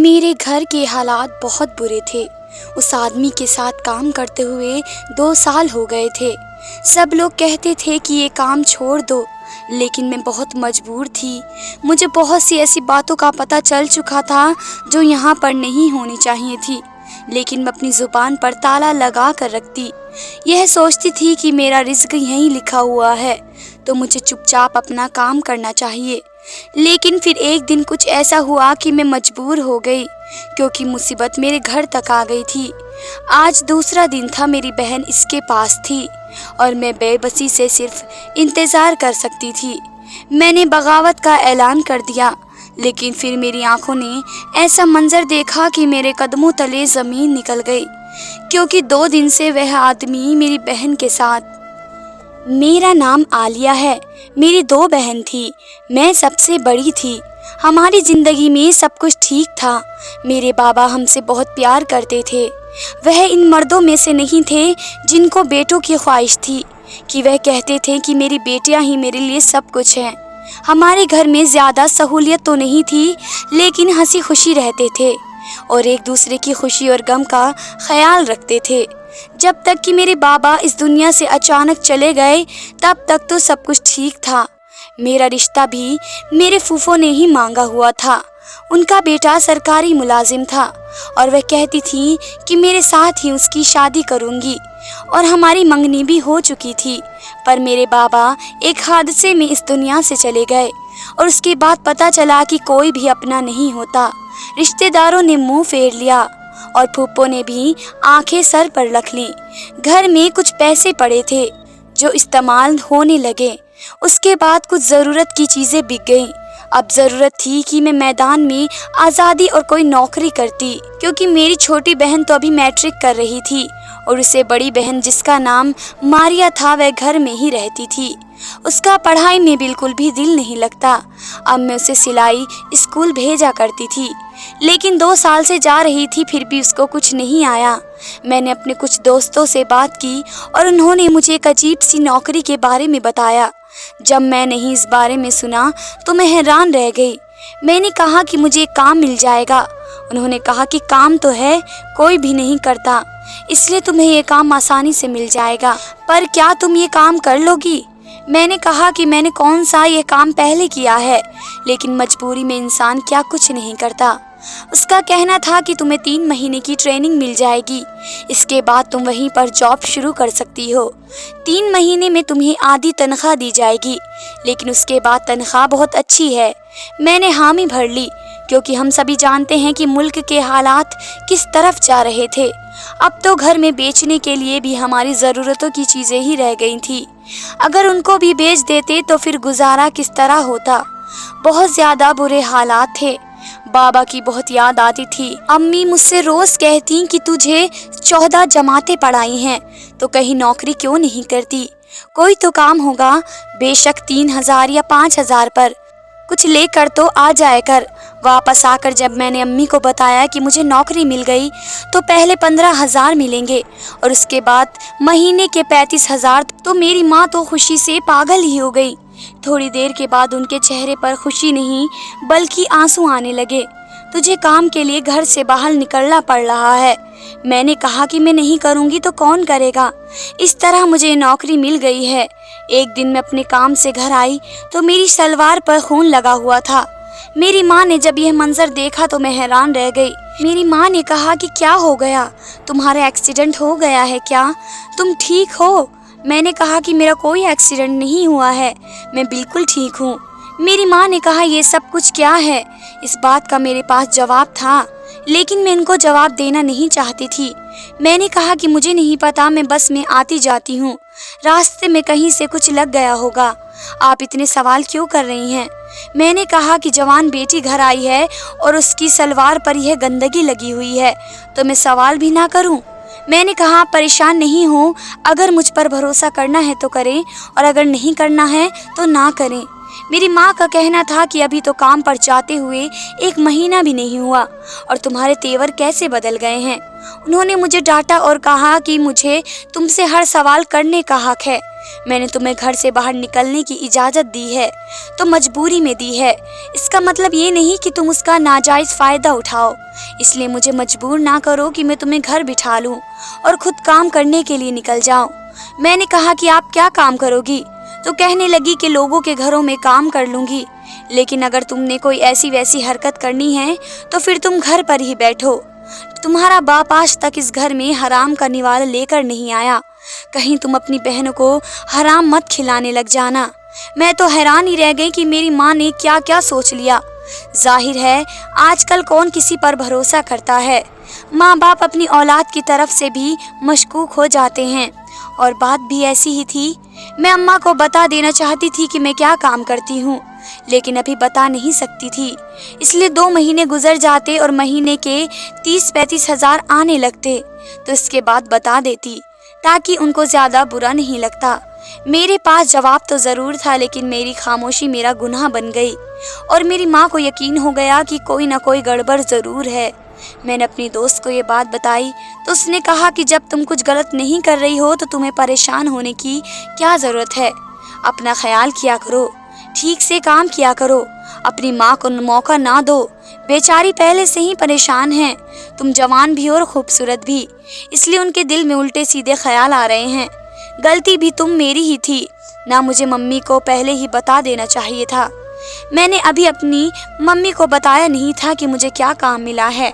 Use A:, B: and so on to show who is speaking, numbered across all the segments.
A: میرے گھر کے حالات بہت برے تھے۔ اس آدمی کے ساتھ کام کرتے ہوئے 2 سال ہو گئے تھے۔ سب لوگ کہتے تھے کہ یہ کام چھوڑ دو، لیکن میں بہت مجبور تھی۔ مجھے بہت سی ایسی باتوں کا پتہ چل چکا تھا جو یہاں پر نہیں ہونی چاہیے تھی، لیکن میں اپنی زبان پر تالا لگا کر رکھتی۔ یہ سوچتی تھی کہ میرا رزق یہیں لکھا ہوا ہے، تو مجھے چپ چاپ اپنا کام کرنا چاہیے۔ لیکن پھر ایک دن کچھ ایسا ہوا کہ میں مجبور ہو گئی، کیونکہ مصیبت میرے گھر تک آ گئی تھی۔ آج دوسرا دن تھا، میری بہن اس کے پاس تھی اور میں بے بسی سے صرف انتظار کر سکتی تھی۔ میں نے بغاوت کا اعلان کر دیا، لیکن پھر میری آنکھوں نے ایسا منظر دیکھا کہ میرے قدموں تلے زمین نکل گئی، کیونکہ 2 دن سے وہ آدمی میری بہن کے ساتھ۔ میرا نام عالیہ ہے۔ میری 2 بہن تھی، میں سب سے بڑی تھی۔ ہماری زندگی میں سب کچھ ٹھیک تھا۔ میرے بابا ہم سے بہت پیار کرتے تھے۔ وہ ان مردوں میں سے نہیں تھے جن کو بیٹوں کی خواہش تھی، کہ وہ کہتے تھے کہ میری بیٹیاں ہی میرے لیے سب کچھ ہیں۔ ہمارے گھر میں زیادہ سہولیت تو نہیں تھی، لیکن ہنسی خوشی رہتے تھے اور ایک دوسرے کی خوشی اور غم کا خیال رکھتے تھے۔ جب تک کہ میرے بابا اس دنیا سے اچانک چلے گئے، تب تک تو سب کچھ ٹھیک تھا۔ میرا رشتہ بھی میرے پھوپھو نے ہی مانگا ہوا تھا۔ ان کا بیٹا سرکاری ملازم تھا اور وہ کہتی تھی کہ میرے ساتھ ہی اس کی شادی کروں گی، اور ہماری منگنی بھی ہو چکی تھی۔ پر میرے بابا ایک حادثے میں اس دنیا سے چلے گئے، اور اس کے بعد پتہ چلا کہ کوئی بھی اپنا نہیں ہوتا۔ رشتہ داروں نے منہ پھیر لیا اور پھوپھو نے بھی آنکھیں سر پر رکھ لیں۔ گھر میں کچھ پیسے پڑے تھے جو استعمال ہونے لگے۔ اس کے بعد کچھ ضرورت کی چیزیں بک گئیں۔ اب ضرورت تھی کہ میں میدان میں آزادی اور کوئی نوکری کرتی، کیونکہ میری چھوٹی بہن تو ابھی میٹرک کر رہی تھی، اور اسے بڑی بہن جس کا نام ماریا تھا، وہ گھر میں ہی رہتی تھی۔ اس کا پڑھائی میں بالکل بھی دل نہیں لگتا۔ اب میں اسے سلائی اسکول بھیجا کرتی تھی، لیکن 2 سال سے جا رہی تھی، پھر بھی اس کو کچھ نہیں آیا۔ میں نے اپنے کچھ دوستوں سے بات کی اور انہوں نے مجھے ایک عجیب سی نوکری کے بارے میں بتایا۔ جب میں نے اس بارے میں سنا تو میں حیران رہ گئی۔ میں نے کہا کہ مجھے ایک کام مل جائے گا۔ انہوں نے کہا کہ کام تو ہے، کوئی بھی نہیں کرتا، اس لیے تمہیں یہ کام آسانی سے مل جائے گا، پر کیا تم یہ کام کر لو گی؟ میں نے کہا کہ میں نے کون سا یہ کام پہلے کیا ہے، لیکن مجبوری میں انسان کیا کچھ نہیں کرتا۔ اس کا کہنا تھا کہ تمہیں 3 مہینے کی ٹریننگ مل جائے گی، اس کے بعد تم وہیں پر جاب شروع کر سکتی ہو۔ 3 مہینے میں تمہیں آدھی تنخواہ دی جائے گی، لیکن اس کے بعد تنخواہ بہت اچھی ہے۔ میں نے حامی بھر لی، کیونکہ ہم سبھی جانتے ہیں کہ ملک کے حالات کس طرف جا رہے تھے۔ اب تو گھر میں بیچنے کے لیے بھی ہماری ضرورتوں کی چیزیں ہی رہ گئی تھیں۔ اگر ان کو بھی بیچ دیتے تو پھر گزارا کس طرح ہوتا؟ بہت زیادہ برے حالات تھے۔ بابا کی بہت یاد آتی تھی۔ امی مجھ سے روز کہتی کہ تجھے 14 جماعتیں پڑھائی ہیں، تو کہیں نوکری کیوں نہیں کرتی؟ کوئی تو کام ہوگا، بے شک 3000 یا 5000 پر کچھ لے کر تو آ جائے کر۔ واپس آ کر جب میں نے امی کو بتایا کہ مجھے نوکری مل گئی، تو پہلے 15,000 ملیں گے اور اس کے بعد مہینے کے 35,000، تو میری ماں تو خوشی سے پاگل ہی ہو گئی۔ تھوڑی دیر کے بعد ان کے چہرے پر خوشی نہیں بلکہ آنسو آنے لگے۔ تجھے کام کے لیے گھر سے باہر نکلنا پڑ رہا ہے۔ میں نے کہا کہ میں نہیں کروں گی تو کون کرے گا؟ اس طرح مجھے نوکری مل گئی ہے۔ ایک دن میں اپنے کام سے گھر آئی تو میری شلوار پر خون لگا ہوا تھا۔ میری ماں نے جب یہ منظر دیکھا تو میں حیران رہ گئی۔ میری ماں نے کہا کہ کیا ہو گیا؟ تمہارا ایکسیڈنٹ ہو گیا ہے کیا؟ تم ٹھیک ہو؟ میں نے کہا کہ میرا کوئی ایکسیڈنٹ نہیں ہوا ہے، میں بالکل ٹھیک ہوں۔ میری ماں نے کہا یہ سب کچھ کیا ہے؟ اس بات کا میرے پاس جواب تھا، لیکن میں ان کو جواب دینا نہیں چاہتی تھی۔ میں نے کہا کہ مجھے نہیں پتا، میں بس میں آتی جاتی ہوں، راستے میں کہیں سے کچھ لگ گیا ہوگا۔ آپ اتنے سوال کیوں کر رہی ہیں؟ میں نے کہا کہ جوان بیٹی گھر آئی ہے اور اس کی سلوار پر یہ گندگی لگی ہوئی ہے، تو میں سوال بھی نہ کروں؟ میں نے کہا پریشان نہیں ہوں، اگر مجھ پر بھروسہ کرنا ہے تو کریں، اور اگر نہیں کرنا ہے تو نہ کریں۔ میری ماں کا کہنا تھا کہ ابھی تو کام پر جاتے ہوئے 1 مہینہ بھی نہیں ہوا اور تمہارے تیور کیسے بدل گئے ہیں۔ انہوں نے مجھے ڈانٹا اور کہا کہ مجھے تم سے ہر سوال کرنے کا حق ہے۔ میں نے تمہیں گھر سے باہر نکلنے کی اجازت دی ہے تو مجبوری میں دی ہے، اس کا مطلب یہ نہیں کہ تم اس کا ناجائز فائدہ اٹھاؤ، اس لیے مجھے مجبور نہ کرو کہ میں تمہیں گھر بٹھا لوں اور خود کام کرنے کے لیے نکل جاؤں۔ میں نے کہا کہ آپ کیا کام کرو گی؟ تو کہنے لگی کہ لوگوں کے گھروں میں کام کر لوں گی، لیکن اگر تم نے کوئی ایسی ویسی حرکت کرنی ہے تو پھر تم گھر پر ہی بیٹھو، تمہارا باپ آج تک اس گھر میں حرام کا نوال لے کر نہیں آیا، کہیں تم اپنی بہن کو حرام مت کھلانے لگ جانا۔ میں تو حیران ہی رہ گئی کہ میری ماں نے کیا کیا سوچ لیا۔ ظاہر ہے آج کل کون کسی پر بھروسہ کرتا ہے، ماں باپ اپنی اولاد کی طرف سے بھی مشکوک ہو جاتے ہیں، اور بات بھی ایسی ہی تھی۔ میں اماں کو بتا دینا چاہتی تھی کہ میں کیا کام کرتی ہوں، لیکن ابھی بتا نہیں سکتی تھی، اس لیے 2 مہینے گزر جاتے اور مہینے کے 30-35 ہزار آنے لگتے تو اس کے بعد بتا دیتی تاکہ ان کو زیادہ برا نہیں لگتا۔ میرے پاس جواب تو ضرور تھا، لیکن میری خاموشی میرا گناہ بن گئی اور میری ماں کو یقین ہو گیا کہ کوئی نہ کوئی گڑبڑ ضرور ہے۔ میں نے اپنی دوست کو یہ بات بتائی تو اس نے کہا کہ جب تم کچھ غلط نہیں کر رہی ہو تو تمہیں پریشان ہونے کی کیا ضرورت ہے، اپنا خیال کیا کرو، ٹھیک سے کام کیا کرو، اپنی ماں کو موقع نہ دو، بیچاری پہلے سے ہی پریشان ہیں، تم جوان بھی اور خوبصورت بھی، اس لیے ان کے دل میں الٹے سیدھے خیال آ رہے ہیں۔ غلطی بھی تم میری ہی تھی، نہ مجھے ممی کو پہلے ہی بتا دینا چاہیے تھا۔ میں نے ابھی اپنی ممی کو بتایا نہیں تھا کہ مجھے کیا کام ملا ہے۔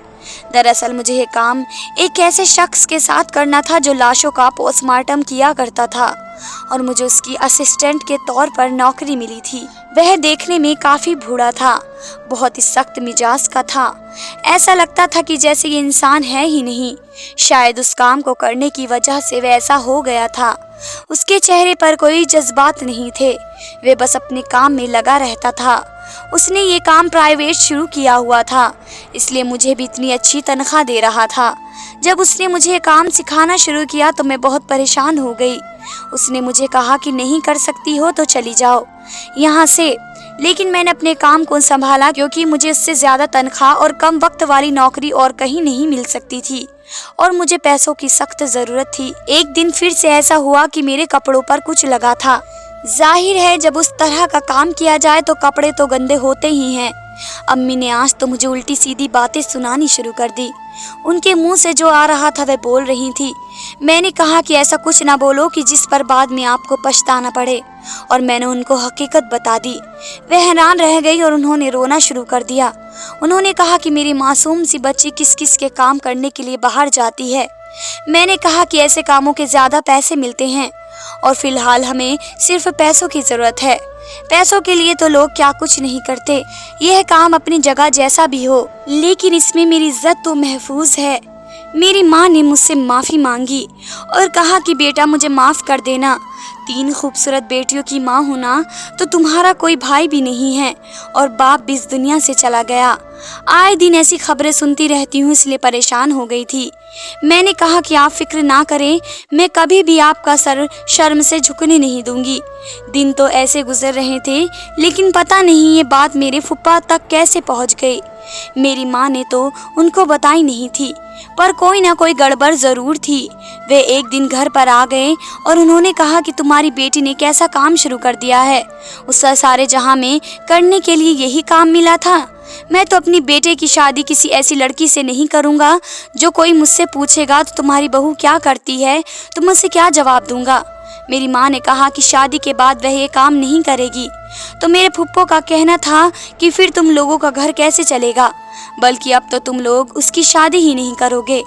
A: دراصل مجھے یہ کام ایک ایسے شخص کے ساتھ کرنا تھا جو لاشوں کا پوسٹ مارٹم کیا کرتا تھا، اور مجھے اس کی اسسٹنٹ کے طور پر نوکری ملی تھی۔ وہ دیکھنے میں کافی بوڑھا تھا، بہت ہی سخت مزاج کا تھا، ایسا لگتا تھا کہ جیسے یہ انسان ہے ہی نہیں، شاید اس کام کو کرنے کی وجہ سے ویسا ہو گیا تھا۔ اس کے چہرے پر کوئی جذبات نہیں تھے، وہ بس اپنے کام میں لگا رہتا تھا۔ اس نے یہ کام پرائیویٹ شروع کیا ہوا تھا، اس لیے مجھے بھی اتنی اچھی تنخواہ دے رہا تھا۔ جب اس نے مجھے یہ کام سکھانا شروع کیا تو میں بہت پریشان ہو گئی۔ اس نے مجھے کہا کہ نہیں کر سکتی ہو تو چلی جاؤ یہاں سے، لیکن میں نے اپنے کام کو سنبھالا کیونکہ مجھے اس سے زیادہ تنخواہ اور کم وقت والی نوکری اور کہیں نہیں مل سکتی تھی، اور مجھے پیسوں کی سخت ضرورت تھی۔ ایک دن پھر سے ایسا ہوا کہ میرے کپڑوں پر کچھ لگا تھا۔ ظاہر ہے جب اس طرح کا کام کیا جائے تو کپڑے تو گندے ہوتے ہی ہیں۔ امی نے آج تو مجھے الٹی سیدھی باتیں سنانی شروع کر دی، ان کے منہ سے جو آ رہا تھا وہ بول رہی تھی۔ میں نے کہا کہ ایسا کچھ نہ بولو کہ جس پر بعد میں آپ کو پچھتانا پڑے، اور میں نے ان کو حقیقت بتا دی۔ وہ حیران رہ گئی اور انہوں نے رونا شروع کر دیا۔ انہوں نے کہا کہ میری معصوم سی بچی کس کس کے کام کرنے کے لیے باہر جاتی ہے۔ میں نے کہا کہ ایسے کاموں کے زیادہ پیسے ملتے ہیں، اور فی الحال ہمیں صرف پیسوں کی ضرورت ہے، پیسوں کے لیے تو لوگ کیا کچھ نہیں کرتے، یہ کام اپنی جگہ جیسا بھی ہو، لیکن اس میں میری عزت تو محفوظ ہے۔ میری ماں نے مجھ سے معافی مانگی اور کہا کہ بیٹا مجھے معاف کر دینا، 3 خوبصورت بیٹیوں کی ماں ہونا تو تمہارا کوئی بھائی بھی نہیں ہے، اور باپ بھی اس دنیا سے چلا گیا۔ آئے دن ایسی خبریں سنتی رہتی ہوں، اس لیے پریشان ہو گئی تھی۔ میں نے کہا کہ آپ فکر نہ کریں، میں کبھی بھی آپ کا سر شرم سے جھکنے نہیں دوں گی۔ دن تو ایسے گزر رہے تھے، لیکن پتہ نہیں یہ بات میرے پھپھا تک کیسے پہنچ گئی۔ میری ماں نے تو ان کو بتائی نہیں تھی، پر کوئی نہ کوئی گڑبڑ ضرور تھی۔ وہ ایک دن گھر پر آ گئے اور انہوں نے کہا کہ تمہاری بیٹی نے کیسا کام شروع کر دیا ہے، اسے سارے جہاں میں کرنے کے لیے یہی کام ملا تھا۔ میں تو اپنی بیٹے کی شادی کسی ایسی لڑکی سے نہیں کروں گا جو کوئی مجھ سے پوچھے گا تو تمہاری بہو کیا کرتی ہے تو میں اسے کیا جواب دوں گا۔ میری ماں نے کہا کہ شادی کے بعد وہ یہ کام نہیں کرے گی، تو میرے پھپھو کا کہنا تھا کہ پھر تم لوگوں کا گھر کیسے چلے گا، بلکہ اب تو تم لوگ اس کی شادی ہی نہیں کرو گے،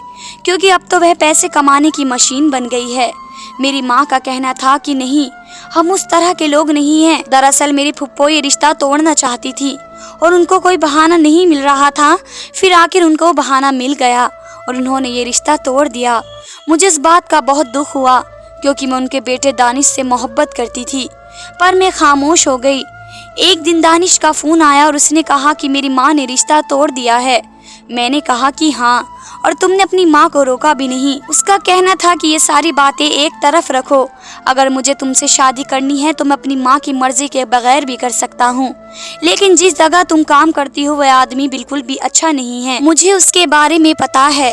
A: کیونکہ اب تو وہ پیسے کمانے کی مشین بن گئی ہے۔ میری ماں کا کہنا تھا کہ نہیں، ہم اس طرح کے لوگ نہیں ہیں۔ دراصل میری پھپھو یہ رشتہ توڑنا چاہتی تھی اور ان کو کوئی بہانہ نہیں مل رہا تھا، پھر آخر ان کو بہانہ مل گیا اور انہوں نے یہ رشتہ توڑ دیا۔ مجھے اس بات کا بہت دکھ ہوا کیونکہ میں ان کے بیٹے دانش سے محبت کرتی تھی، پر میں خاموش ہو گئی۔ ایک دن دانش کا فون آیا اور اس نے کہا کہ میری ماں نے رشتہ توڑ دیا ہے۔ میں نے کہا کہ ہاں، اور تم نے اپنی ماں کو روکا بھی نہیں۔ اس کا کہنا تھا کہ یہ ساری باتیں ایک طرف رکھو، اگر مجھے تم سے شادی کرنی ہے تو میں اپنی ماں کی مرضی کے بغیر بھی کر سکتا ہوں، لیکن جس جگہ تم کام کرتی ہو وہ آدمی بالکل بھی اچھا نہیں ہے، مجھے اس کے بارے میں پتا ہے۔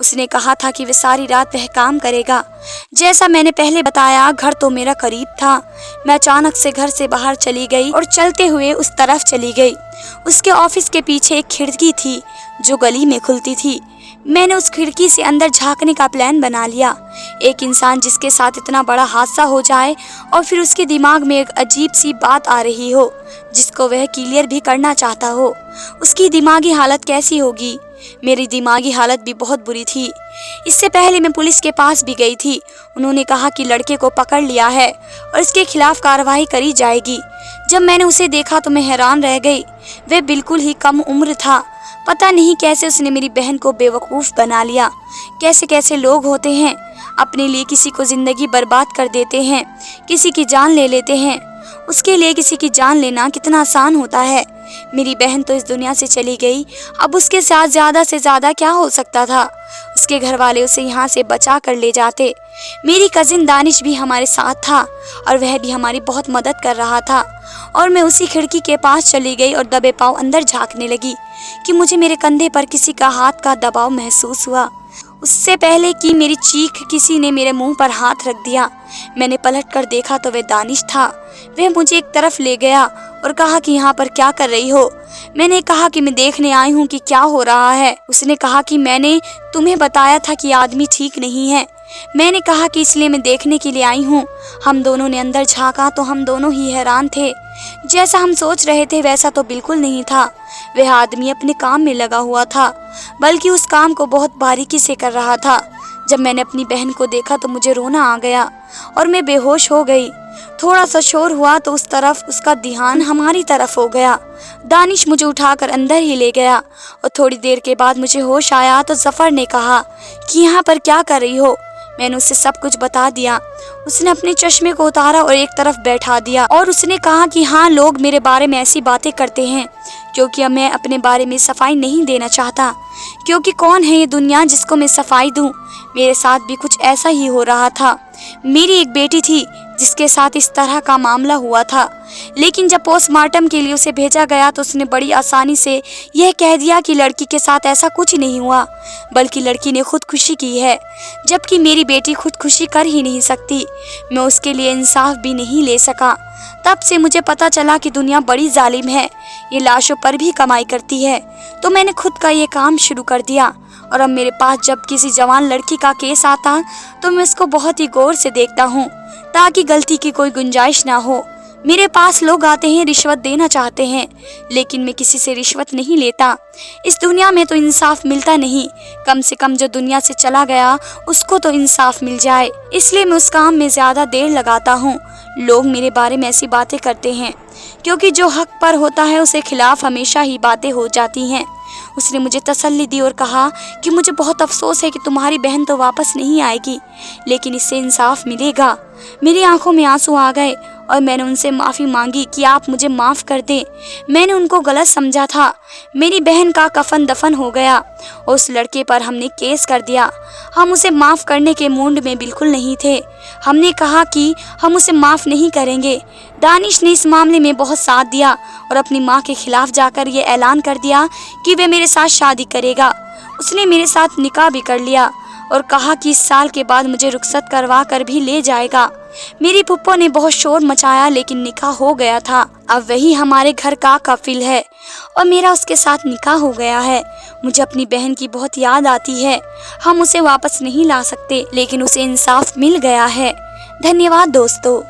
A: اس نے کہا تھا کہ وہ ساری رات وہ کام کرے گا۔ جیسا میں نے پہلے بتایا گھر تو میرا قریب تھا۔ میں اچانک سے گھر سے باہر چلی گئی اور چلتے ہوئے اس طرف چلی گئی۔ اس کے آفس کے پیچھے ایک کھڑکی تھی جو گلی میں کھلتی تھی۔ میں نے اس کھڑکی سے اندر جھانکنے کا پلان بنا لیا۔ ایک انسان جس کے ساتھ اتنا بڑا حادثہ ہو جائے اور پھر اس کے دماغ میں ایک عجیب سی بات آ رہی ہو جس کو وہ کلیئر بھی کرنا چاہتا ہو، اس کی دماغی حالت کیسی ہوگی؟ میری دماغی حالت بھی بہت بری تھی۔ اس سے پہلے میں پولیس کے پاس بھی گئی تھی۔ انہوں نے کہا کہ لڑکے کو پکڑ لیا ہے اور اس کے خلاف کارروائی کری جائے گی۔ جب میں نے اسے دیکھا تو میں حیران رہ گئی۔ وہ بالکل ہی کم عمر تھا۔ پتہ نہیں کیسے اس نے میری بہن کو بیوقوف بنا لیا۔ کیسے کیسے لوگ ہوتے ہیں، اپنے لیے کسی کو زندگی برباد کر دیتے ہیں، کسی کی جان لے لیتے ہیں۔ اس کے لیے کسی کی جان لینا کتنا آسان ہوتا ہے۔ میری بہن تو اس دنیا سے چلی گئی، اب اس کے ساتھ زیادہ سے زیادہ کیا ہو سکتا تھا؟ اس کے گھر والے اسے یہاں سے بچا کر لے جاتے۔ میری کزن دانش بھی ہمارے ساتھ تھا اور وہ بھی ہماری بہت مدد کر رہا تھا، اور میں اسی کھڑکی کے پاس چلی گئی اور دبے پاؤں اندر جھانکنے لگی کہ مجھے میرے کندھے پر کسی کا ہاتھ کا دباؤ محسوس ہوا۔ اس سے پہلے کہ میری چیخ کسی نے میرے منہ پر ہاتھ رکھ دیا۔ میں نے پلٹ کر دیکھا تو وہ دانش تھا۔ وہ مجھے ایک طرف لے گیا اور کہا کہ یہاں پر کیا کر رہی ہو؟ میں نے کہا کہ میں دیکھنے آئی ہوں کہ کیا ہو رہا ہے۔ اس نے کہا کہ میں نے تمہیں بتایا تھا کہ آدمی ٹھیک نہیں ہے۔ میں نے کہا کہ اس لیے میں دیکھنے کے لیے آئی ہوں۔ ہم دونوں نے اندر جھانکا تو ہم دونوں ہی حیران تھے۔ جیسا ہم سوچ رہے تھے ویسا تو بالکل نہیں تھا۔ وہ آدمی اپنے کام میں لگا ہوا تھا، بلکہ اس کام کو بہت باریکی سے کر رہا تھا۔ جب میں نے اپنی بہن کو دیکھا تو مجھے رونا آ گیا اور میں بے ہوش ہو گئی۔ تھوڑا سا شور ہوا تو اس کا دھیان ہماری طرف ہو گیا۔ دانش مجھے اٹھا کر اندر ہی لے گیا اور تھوڑی دیر کے بعد مجھے ہوش آیا تو ظفر نے کہا کہ یہاں پر کیا کر رہی ہو؟ میں نے اسے سب کچھ بتا دیا۔ اس نے اپنے چشمے کو اتارا اور ایک طرف بیٹھا دیا اور اس نے کہا کہ ہاں، لوگ میرے بارے میں ایسی باتیں کرتے ہیں کیونکہ میں اپنے بارے میں صفائی نہیں دینا چاہتا، کیونکہ کون ہے یہ دنیا جس کو میں صفائی دوں؟ میرے ساتھ بھی کچھ ایسا ہی ہو رہا تھا۔ میری ایک بیٹی تھی جس کے ساتھ اس طرح کا معاملہ ہوا تھا، لیکن جب پوسٹ مارٹم کے لیے اسے بھیجا گیا تو اس نے بڑی آسانی سے یہ کہہ دیا کہ لڑکی کے ساتھ ایسا کچھ نہیں ہوا، بلکہ لڑکی نے خودکشی کی ہے، جبکہ میری بیٹی خودکشی کر ہی نہیں سکتی۔ میں اس کے لیے انصاف بھی نہیں لے سکا۔ تب سے مجھے پتا چلا کہ دنیا بڑی ظالم ہے، یہ لاشوں پر بھی کمائی کرتی ہے، تو میں نے خود کا یہ کام شروع کر دیا۔ اور اب میرے پاس جب کسی جوان لڑکی کا کیس آتا تو میں اس کو بہت ہی غور سے دیکھتا ہوں تاکہ غلطی کی کوئی گنجائش نہ ہو۔ میرے پاس لوگ آتے ہیں، رشوت دینا چاہتے ہیں، لیکن میں کسی سے رشوت نہیں لیتا۔ اس دنیا میں تو انصاف ملتا نہیں، کم سے کم جو دنیا سے چلا گیا اس کو تو انصاف مل جائے، اس لیے میں اس کام میں زیادہ دیر لگاتا ہوں۔ لوگ میرے بارے میں ایسی باتیں کرتے ہیں کیونکہ جو حق پر ہوتا ہے اسے خلاف ہمیشہ ہی باتیں ہو جاتی ہیں۔ اس نے مجھے تسلی دی اور کہا کہ مجھے بہت افسوس ہے کہ تمہاری بہن تو واپس نہیں آئے گی، لیکن اس سے انصاف ملے گا۔ میری آنکھوں میں آنسو آ گئے اور میں نے ان سے معافی مانگی کہ آپ مجھے معاف کر دیں، میں نے ان کو غلط سمجھا تھا۔ میری بہن کا کفن دفن ہو گیا اور اس لڑکے پر ہم نے کیس کر دیا۔ ہم اسے معاف کرنے کے موڈ میں بالکل نہیں تھے۔ ہم نے کہا کہ ہم اسے معاف نہیں کریں گے۔ دانش نے اس معاملے میں بہت ساتھ دیا اور اپنی ماں کے خلاف جا کر یہ اعلان کر دیا کہ وہ میرے ساتھ شادی کرے گا۔ اس نے میرے ساتھ نکاح بھی کر لیا اور کہا کہ اس سال کے بعد مجھے رخصت کروا کر بھی لے جائے گا۔ میری پھپھو نے بہت شور مچایا لیکن نکاح ہو گیا تھا۔ اب وہی ہمارے گھر کا کفیل ہے اور میرا اس کے ساتھ نکاح ہو گیا ہے۔ مجھے اپنی بہن کی بہت یاد آتی ہے۔ ہم اسے واپس نہیں لا سکتے لیکن اسے انصاف مل گیا ہے۔ دھنیہ واد دوستو۔